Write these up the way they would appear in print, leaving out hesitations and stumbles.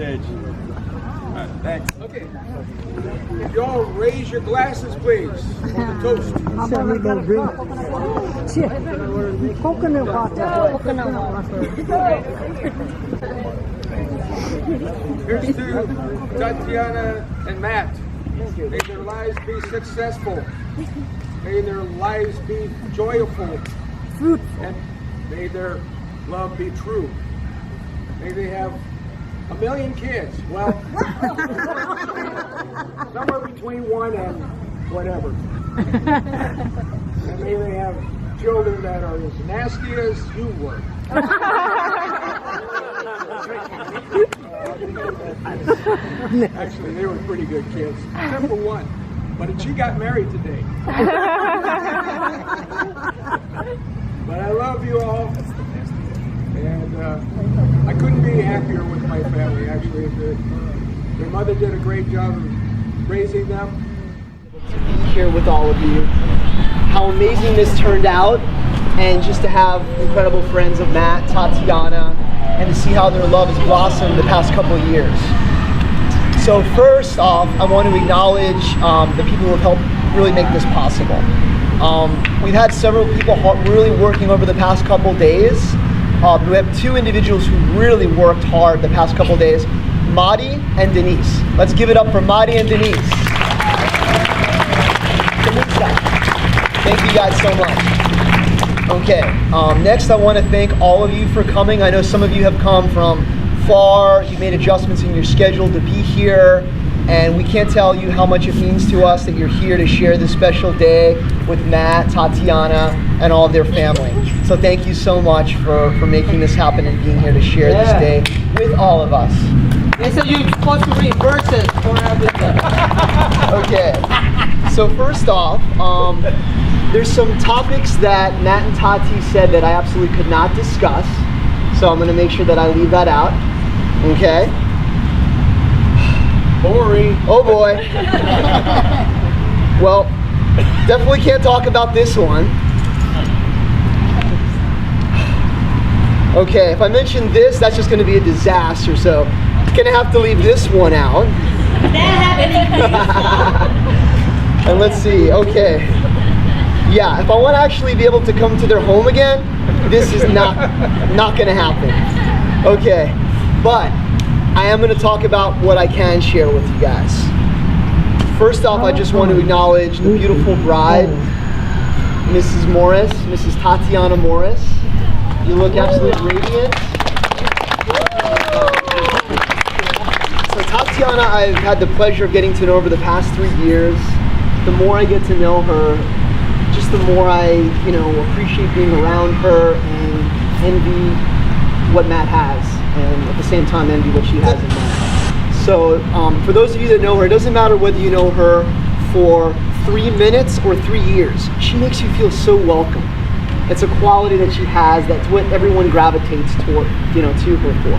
stage. All right, thanks. Okay. If you all raise your glasses, please, for the toast. How about we go drink? Coconut water. Coconut water. Here's to Tatiana and Matt. May their lives be successful. May their lives be joyful. And may their love be true. May they have 1 million kids. Well, somewhere between 1 and whatever. And may they have children that are as nasty as you were. Actually, they were pretty good kids, except for one. But she got married today. But I love you all. And I couldn't be happier with my family, actually. Their mother did a great job of raising them. To be here with all of you. How amazing this turned out, and just to have incredible friends of Matt, Tatiana, and to see how their love has blossomed the past couple of years. So first off, I want to acknowledge the people who have helped really make this possible. We've had several people really working over the past couple days. We have 2 individuals who really worked hard the past couple days, Madi and Denise. Let's give it up for Madi and Denise. Thank you guys so much. Okay, next I want to thank all of you for coming. I know some of you have come from far, you've made adjustments in your schedule to be here, and we can't tell you how much it means to us that you're here to share this special day with Matt, Tatiana, and all of their family. So thank you so much for making this happen and being here to share this day with all of us. They said you're supposed to read verses for everything. Okay, so first off, there's some topics that Matt and Tati said that I absolutely could not discuss. So I'm going to make sure that I leave that out. Okay? Boring. Oh boy. Well, definitely can't talk about this one. Okay, if I mention this, that's just going to be a disaster. So I'm going to have to leave this one out. And let's see. Okay. Yeah, if I want to actually be able to come to their home again, this is not going to happen. Okay, but I am going to talk about what I can share with you guys. First off, I just want to acknowledge the beautiful bride, Mrs. Morris, Mrs. Tatiana Morris. You look absolutely radiant. So Tatiana, I've had the pleasure of getting to know over the past 3 years. The more I get to know her, just the more I, appreciate being around her and envy what Matt has, and at the same time envy what she has in Matt. So for those of you that know her, it doesn't matter whether you know her for 3 minutes or 3 years. She makes you feel so welcome. It's a quality that she has. That's what everyone gravitates toward, to her for.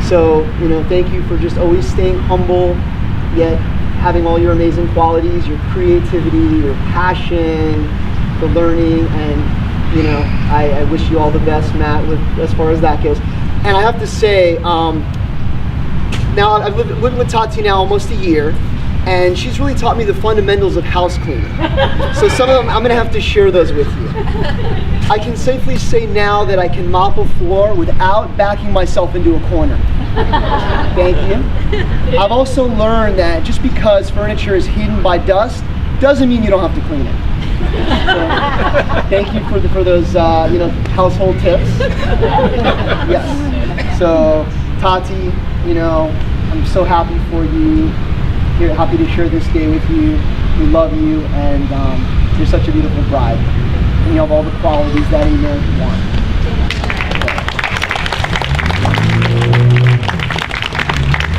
So, thank you for just always staying humble, yet having all your amazing qualities, your creativity, your passion, the learning, and I wish you all the best, Matt, as far as that goes. And I have to say, now I've lived with Tati now almost a year, and she's really taught me the fundamentals of house cleaning. So some of them, I'm gonna have to share those with you. I can safely say now that I can mop a floor without backing myself into a corner. Thank you. I've also learned that just because furniture is hidden by dust doesn't mean you don't have to clean it. So, thank you for those household tips. Yes. So Tati, I'm so happy for you. Here, happy to share this day with you. We love you, and you're such a beautiful bride. And you have all the qualities that a man could want.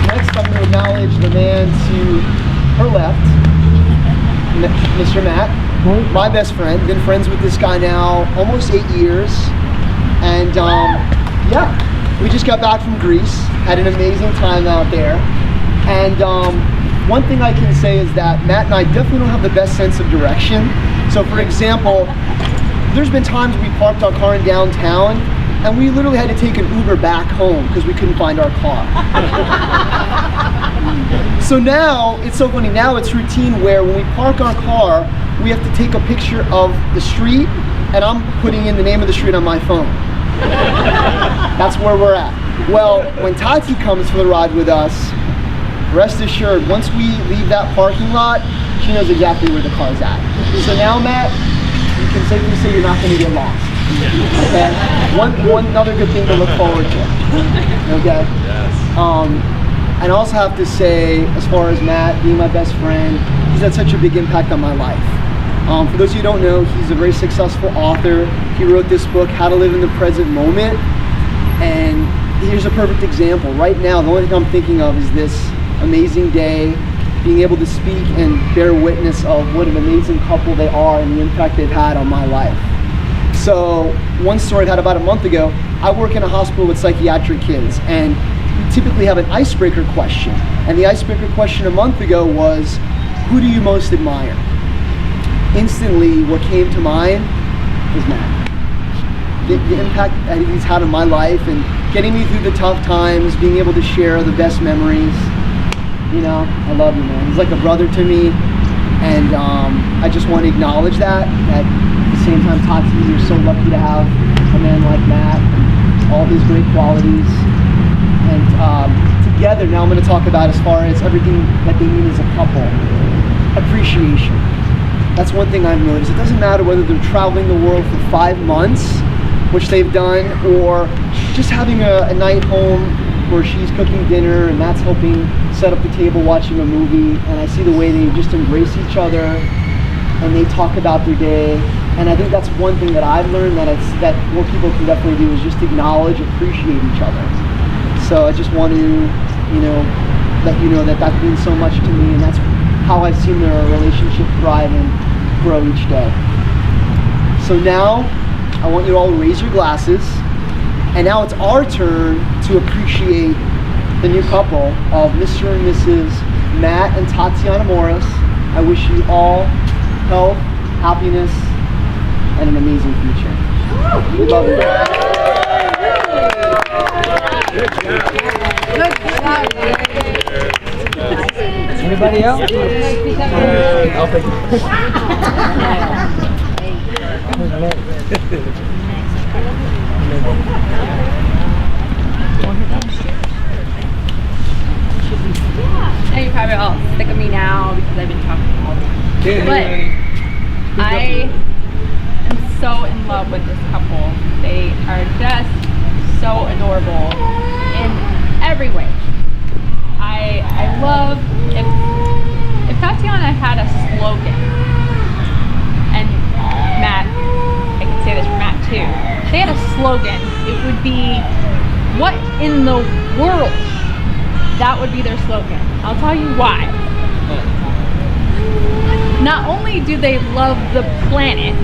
Next, I'm going to acknowledge the man to her left, Mr. Matt, my best friend. Been friends with this guy now almost 8 years, and we just got back from Greece. Had an amazing time out there, and one thing I can say is that Matt and I definitely don't have the best sense of direction. So, for example, there's been times we parked our car in downtown And we literally had to take an Uber back home because we couldn't find our car. So now, it's so funny, now it's routine where when we park our car, we have to take a picture of the street, and I'm putting in the name of the street on my phone. That's where we're at. Well, when Tati comes for the ride with us, rest assured, once we leave that parking lot, she knows exactly where the car's at. So now, Matt, you can safely say you're not going to get lost. Okay? One other good thing to look forward to. Okay? Yes. And I also have to say, as far as Matt being my best friend, he's had such a big impact on my life. For those of you who don't know, he's a very successful author. He wrote this book, How to Live in the Present Moment. And here's a perfect example. Right now, the only thing I'm thinking of is this amazing day, being able to speak and bear witness of what an amazing couple they are and the impact they've had on my life. So, one story I had about a month ago, I work in a hospital with psychiatric kids, and we typically have an icebreaker question. And the icebreaker question a month ago was, who do you most admire? Instantly, what came to mind was Matt. The impact that he's had on my life and getting me through the tough times, being able to share the best memories. You know, I love you, man. He's like a brother to me, and I just want to acknowledge that. At the same time, Tati, you're so lucky to have a man like Matt, and all his great qualities. And together, now I'm going to talk about as far as everything that they mean as a couple. Appreciation. That's one thing I've noticed. It doesn't matter whether they're traveling the world for 5 months, which they've done, or just having a night home where she's cooking dinner and Matt's helping set up the table watching a movie, and I see the way they just embrace each other and they talk about their day. And I think that's one thing that I've learned that more people can definitely do, is just acknowledge, appreciate each other. So I just want to, let you know that that means so much to me, and that's how I've seen their relationship thrive and grow each day. So now, I want you all to raise your glasses, and now it's our turn to appreciate the new couple of Mr. and Mrs. Matt and Tatiana Morris. I wish you all health, happiness, and an amazing future. We love you. Anybody else? I'll take it. And you're probably all sick of me now because I've been talking all day. But I am so in love with this couple. They are just so adorable in every way. I love, if Tatiana had a slogan, and Matt, I can say this for Matt too, if they had a slogan, it would be, what in the world? That would be their slogan. I'll tell you why. Not only do they love the planet,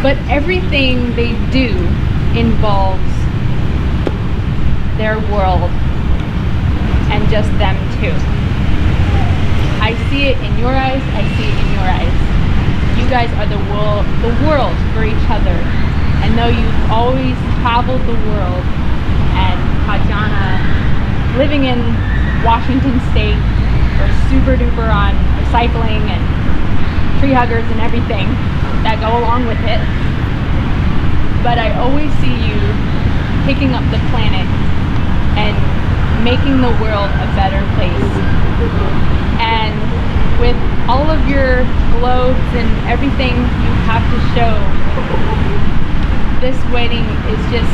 but everything they do involves their world and just them too. I see it in your eyes, I see it in your eyes. You guys are the world for each other. And though you've always traveled the world, and Tatiana living in Washington State, or super duper on recycling and tree huggers and everything that go along with it, but I always see you picking up the planet and making the world a better place. And with all of your globes and everything you have to show, this wedding is just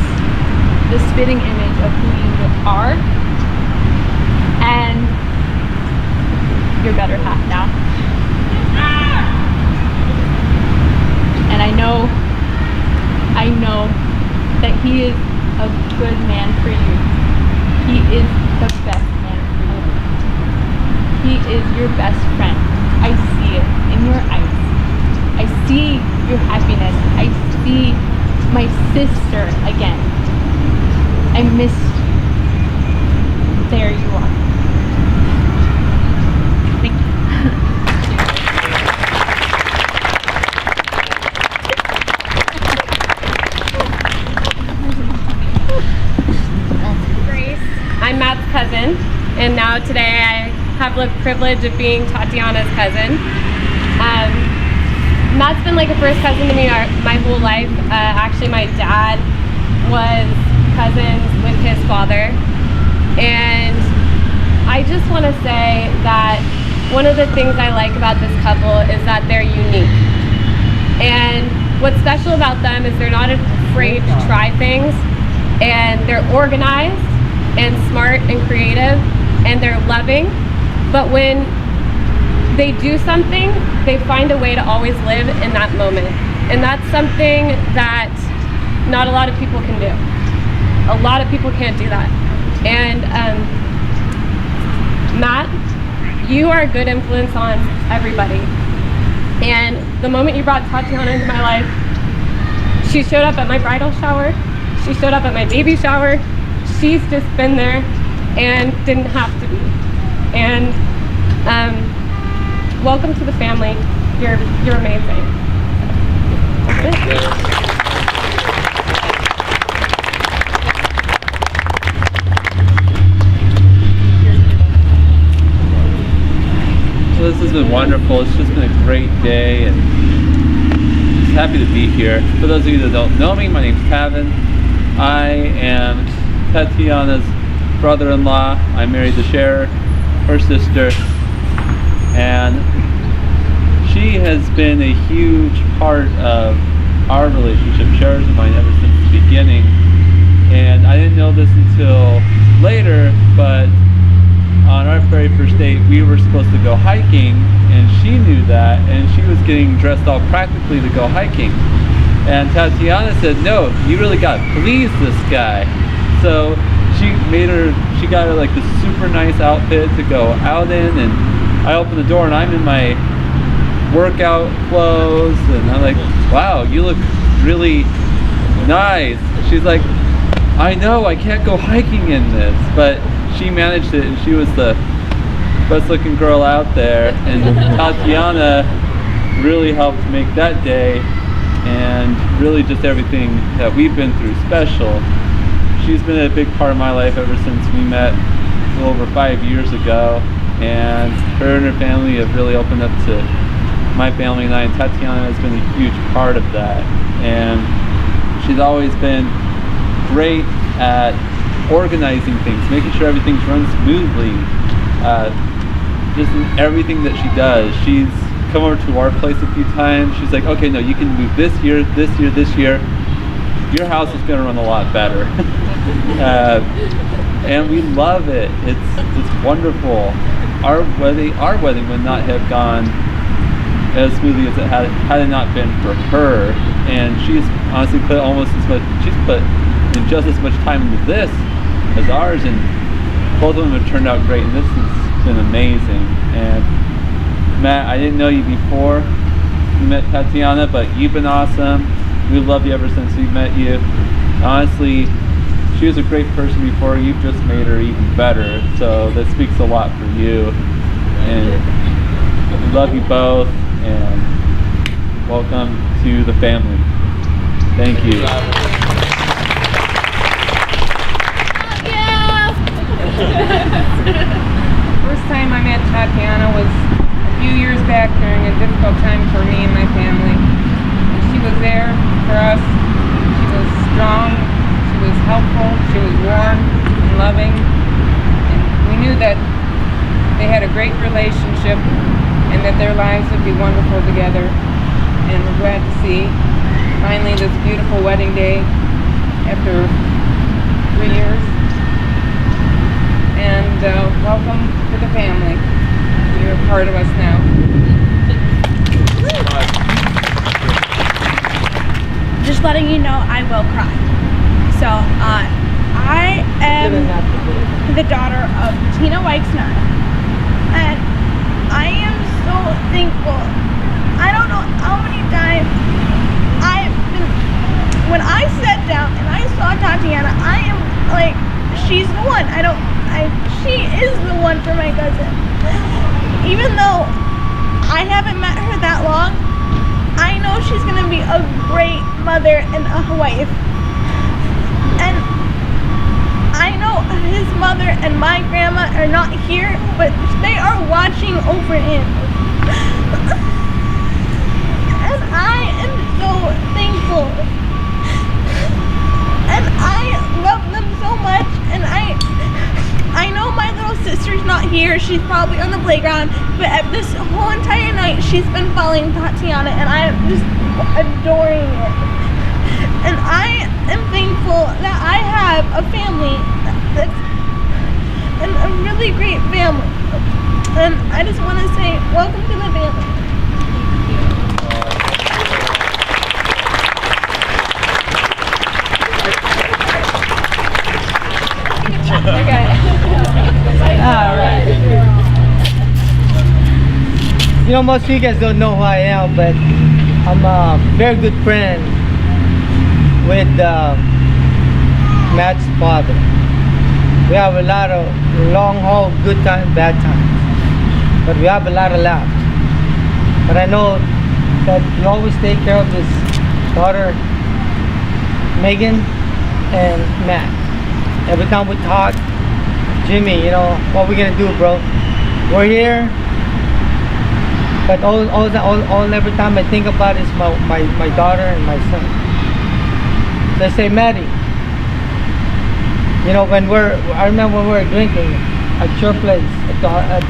the spitting image of who you are and your better half now. And I know that he is a good man for you. He is the best man for you. He is your best friend. I see it in your eyes. I see your happiness. I see my sister again. I missed you. There you are. Thank you. privilege of being Tatiana's cousin. Matt's been like a first cousin to me my whole life. Actually, my dad was cousins with his father. And I just want to say that one of the things I like about this couple is that they're unique. And what's special about them is they're not afraid to try things, and they're organized and smart and creative, and they're loving. But when they do something, they find a way to always live in that moment. And that's something that not a lot of people can do. A lot of people can't do that. And Matt, you are a good influence on everybody. And the moment you brought Tatiana into my life, she showed up at my bridal shower, she showed up at my baby shower, she's just been there and didn't have to be. And welcome to the family. You're amazing. That's it. So this has been wonderful. It's just been a great day, and just happy to be here. For those of you that don't know me, my name's Tavin. I am Tatiana's brother-in-law. I'm married to Cher, her sister, and she has been a huge part of our relationship, Cher's and mine, ever since the beginning. And I didn't know this until later, but on our very first date, we were supposed to go hiking, and she knew that, and she was getting dressed all practically to go hiking. And Tatiana said, no, you really got to please this guy. So she got her like this super nice outfit to go out in, and I opened the door and I'm in my workout clothes, and I'm like, wow, you look really nice. She's like, I know, I can't go hiking in this, but she managed it, and she was the best looking girl out there. And Tatiana really helped make that day, and really just everything that we've been through special. She's been a big part of my life ever since we met a little over 5 years ago, and her and her family have really opened up to my family and I, and Tatiana has been a huge part of that. And she's always been great at organizing things, making sure everything's run smoothly, just in everything that she does. She's come over to our place a few times. She's like, okay, no, you can move this year, this year, this year. Your house is going to run a lot better. And we love it. It's wonderful. Our wedding would not have gone as smoothly as it had it not been for her. And she's honestly put in just as much time into this as ours, and both of them have turned out great, and this has been amazing. And Matt, I didn't know you before you met Tatiana, but you've been awesome. We love you ever since we met you. Honestly, she was a great person before. You've just made her even better, so that speaks a lot for you. And we love you both, and welcome to the family. Thank you. First time I met Tatiana was a few years back during a difficult time for me and my family. And she was there for us. She was strong, she was helpful, she was warm and loving. And we knew that they had a great relationship and that their lives would be wonderful together. And we're glad to see finally this beautiful wedding day after 3 years. And welcome to the family. You're a part of us now. Just letting you know, I will cry. So, I am the daughter of Tina Weixner, and I am so thankful. I don't know how many times when I sat down and I saw Tatiana, I am like, she's the one. She is the one for my cousin. Even though I haven't met her that long, I know she's gonna be a great mother and a wife. And I know know his mother and my grandma are not here, but they are watching over him. And I am so thankful. And I love them so much. And I know my little sister's not here. She's probably on the playground. But this whole entire night, she's been following Tatiana, and I am just adoring it. And I am thankful that I have a family that's a really great family. And I just want to say, welcome to the family. All right. You know, most of you guys don't know who I am, but I'm a very good friend with Matt's father. We have a lot of long haul, good times, bad times, but we have a lot of laughs. But I know that he always take care of his daughter, Megan, and Matt. Every time we talk, Jimmy, you know, what we gonna do, bro? We're here, but every time I think about is my daughter and my son. They say, Maddie, you know, I remember when we were drinking at your place, at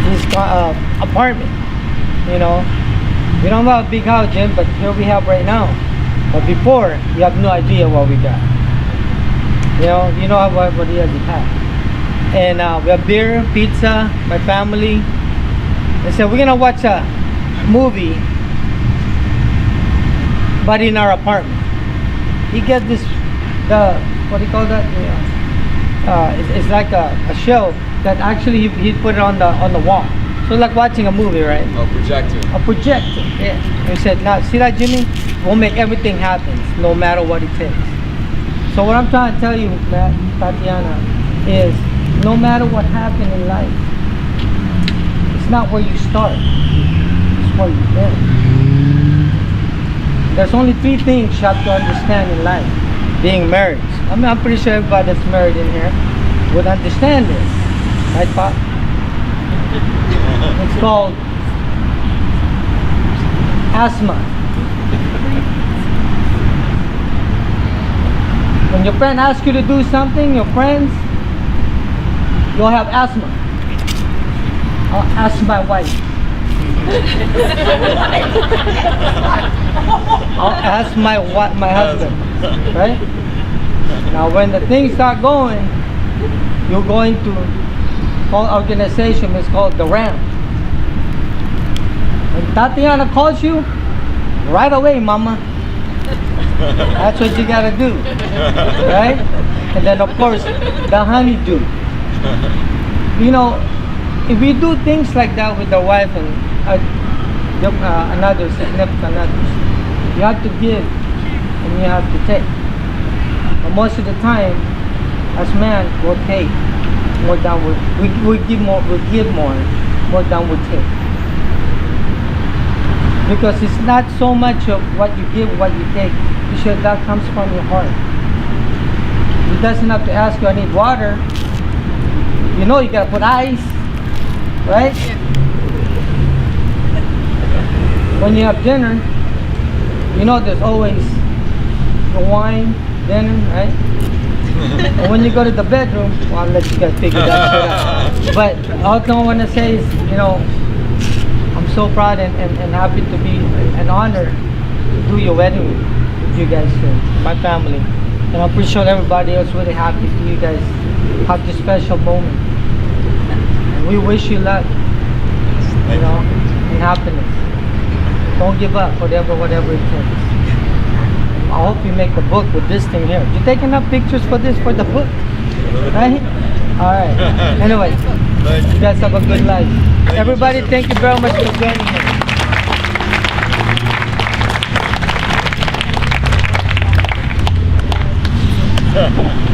his apartment, you know. We don't have a big house, Jim, but here we have right now. But before, you have no idea what we got. You know what he has had. And we have beer, pizza, my family. I said, we're gonna watch a movie, but in our apartment. He gets this, what do you call that? It's like a show that actually he put it on the wall. So like watching a movie, right? A projector. A projector, yeah. He said, now see that, Jimmy? We'll make everything happen, no matter what it takes. So what I'm trying to tell you, Matt, Tatiana, is no matter what happened in life, it's not where you start, it's where you end. There's only 3 things you have to understand in life. Being married. I mean, I'm pretty sure everybody that's married in here would understand this. Right, Pop? It's called asthma. When your friend asks you to do something, your friends, you'll have asthma. I'll ask my wife. I'll ask my husband, right? Now when the things start going, you're going to call organization, it's called the ramp. When Tatiana calls you, right away, mama. That's what you gotta do, right? And then of course, the honeydew. You know, if we do things like that with the wife and another significant others, you have to give and you have to take. But most of the time, as man, we'll take more than we give more, more than we take. Because it's not so much of what you give, what you take. You should, that comes from your heart. He doesn't have to ask you, I need water. You know you gotta put ice, right? When you have dinner, you know there's always the wine, dinner, right? And when you go to the bedroom, well, I'll let you guys figure that shit out. But all I want to say is, you know, I'm so proud and happy to be an honor to do your wedding with you guys, my family. And I'm pretty sure everybody else really happy for you guys have this special moment. And we wish you luck, you know, and happiness. Don't give up, whatever it takes. I hope you make the book with this thing here. You take enough pictures for this, for the book? Right? Alright. Anyway, you guys have a good life. Everybody, thank you very much for joining me.